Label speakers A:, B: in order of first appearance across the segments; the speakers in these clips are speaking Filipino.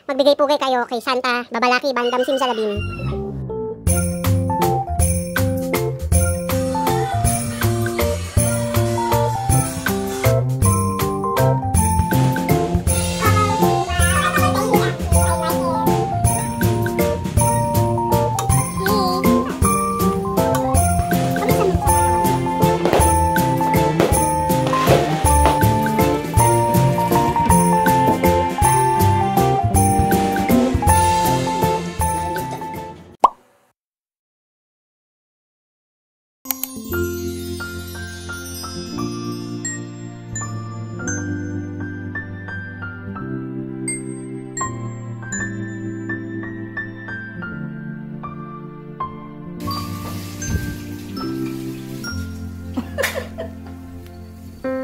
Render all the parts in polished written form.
A: magbigay pugay kayo kay Santa Babalaki Bandam Simsalabim.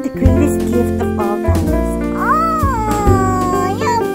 B: The greatest gift of all times. Oh, you're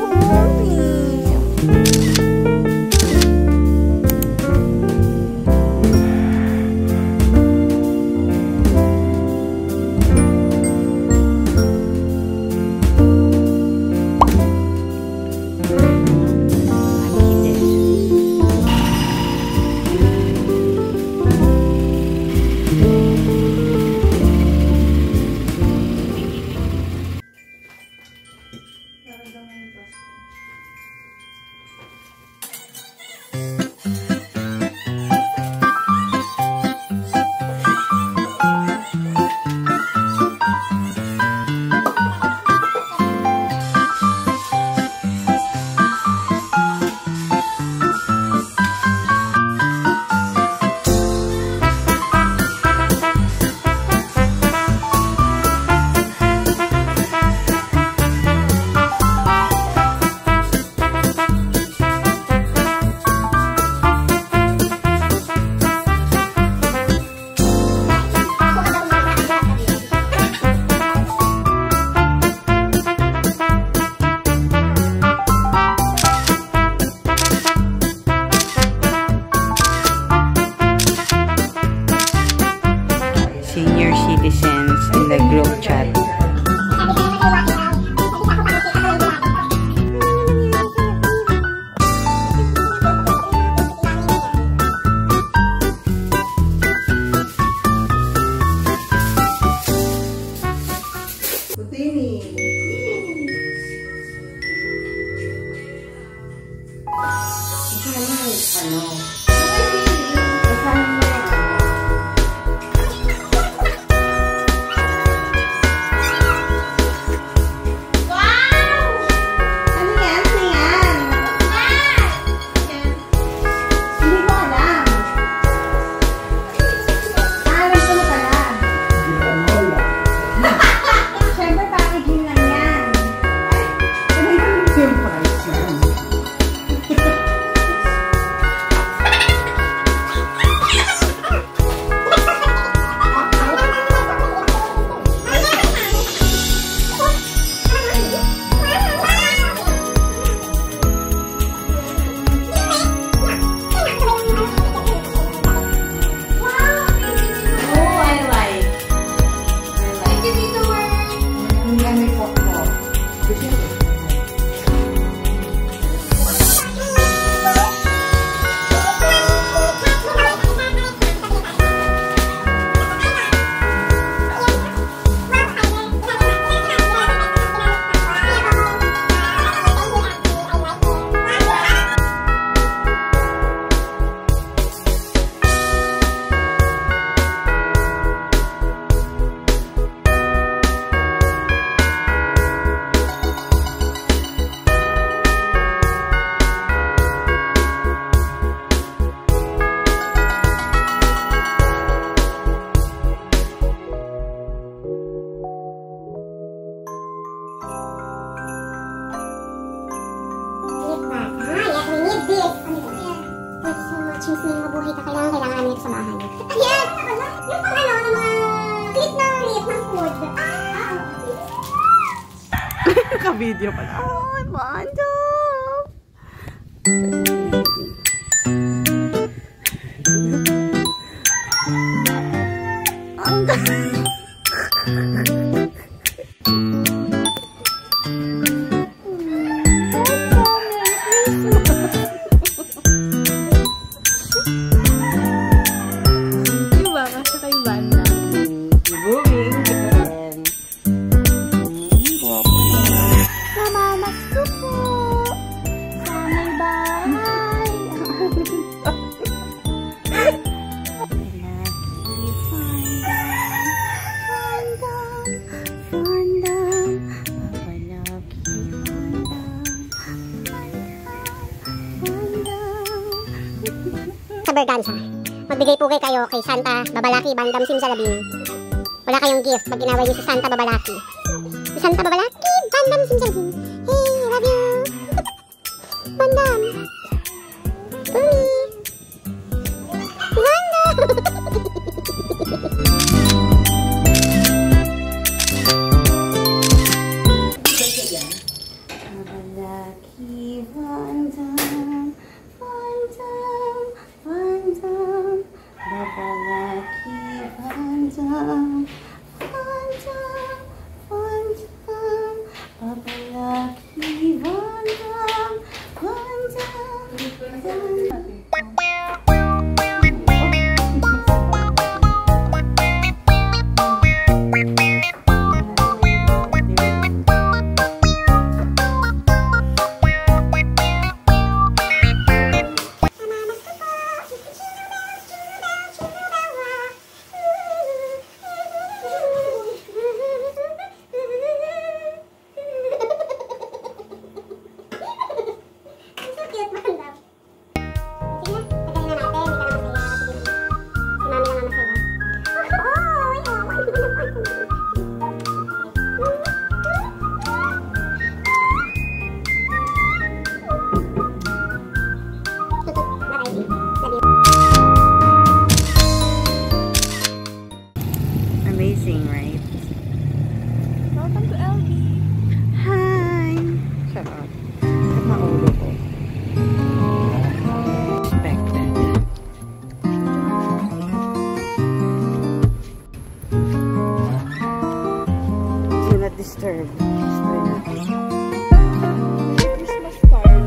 C: senior citizens in the group chat.
A: Mabuhay ka, kailangan namin ito samahan. Yes! Yung pang ano, ng mga clip ng food.
C: Naka-video pala. Oh, Mondo! Ang galing!
A: sa Berganza. Magbigay po kayo kay Santa Babalaki Bandam Simsalabim. Wala kayong gift pag ginaway niyo si Santa Babalaki. Si Santa Babalaki Bandam Simsalabim. Hey, love you. Bandam. Uli. Bandam.
B: Babalaki Bandam, Bandam, Bandam. Babalaki Bandam, Bandam, Bandam. Babalaki Bandam, Bandam, Bandam.
C: Amazing, right?
B: Welcome to LB.
C: Hi! Shut up. Bakit maulo ko? Expected. Do not disturb.
B: Christmas card.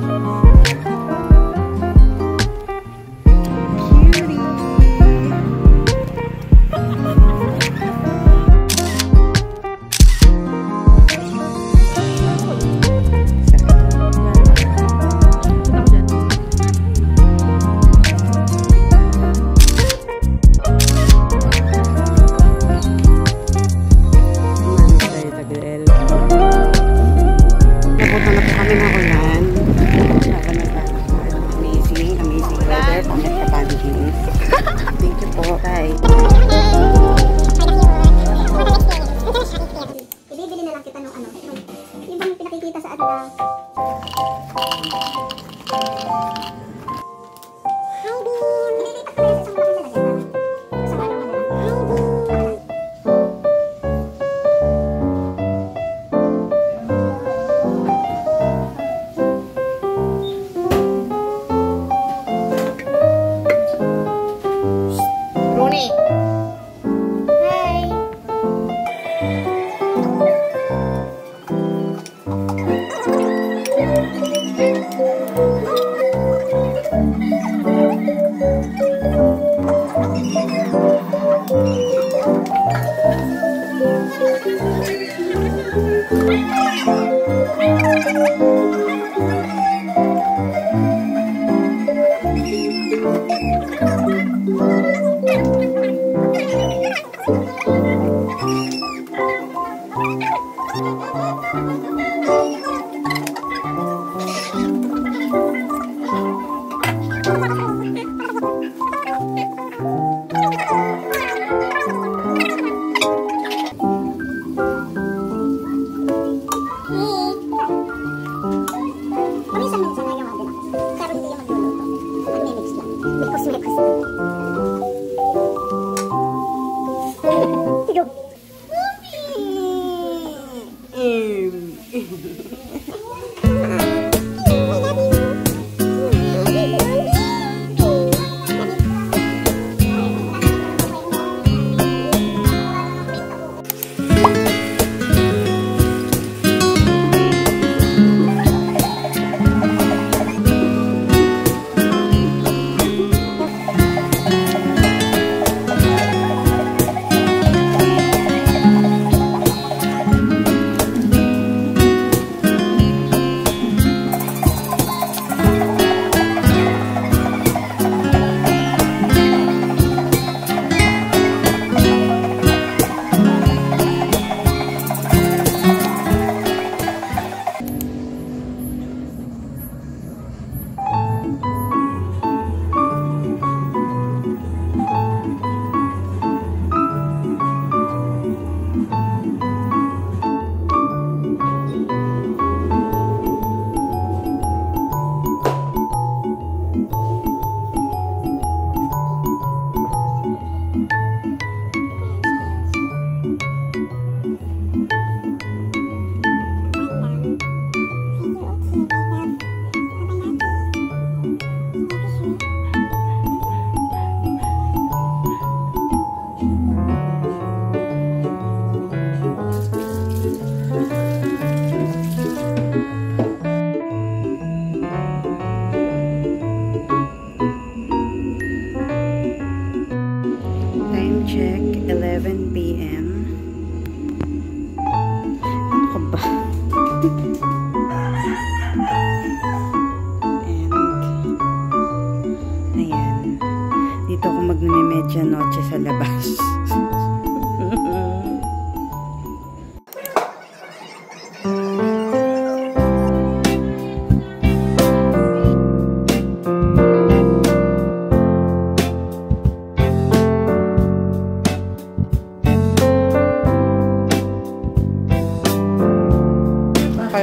C: medianoche sa labas.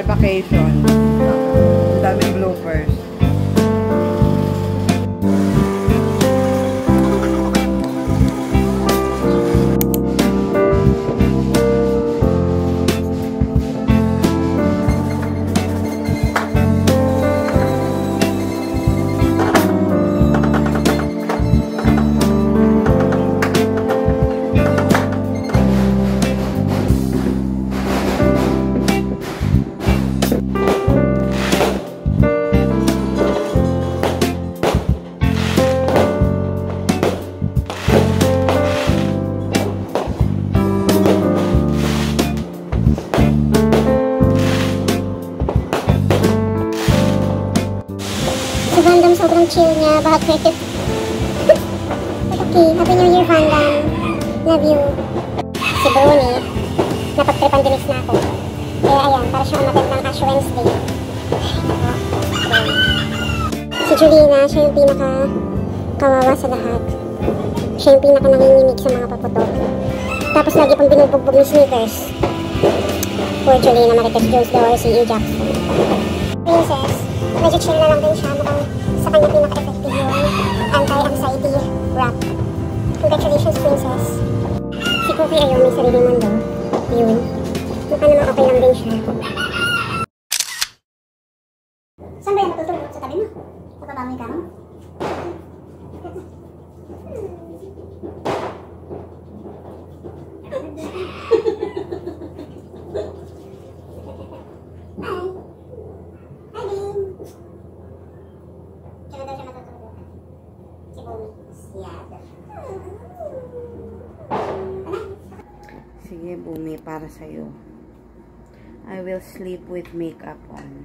C: Vacation. Daming bloopers.
A: Vandam, sobrang chill niya. Bakit? Okay, Happy New Year, Vandam. Love you. Si Bruni, napagtripan dinis na ako. Kaya ayan, para siyang umatid ng Ash Wednesday. Si Julina, siya yung pinaka-kawawa sa lahat. Siya yung pinaka-nanginginig sa mga paputok. Tapos lagi pang binubugbog ni Sneakers. Poor Julina, Marites Jones, Dorsey, E. Jackson. Princess, medyo chill na lang din siya. Mukhang sa kanya pinaka-effective yung anti-anxiety wrap. Congratulations, Princess. Si Cookie ayaw may sariling mundo. Yun. Mukha naman okay lang din siya. Saan ba yan matutulog? Sa tabi mo? O pabamoy ka mo?
C: Sige, Bumi, para sa'yo. I will sleep with makeup on.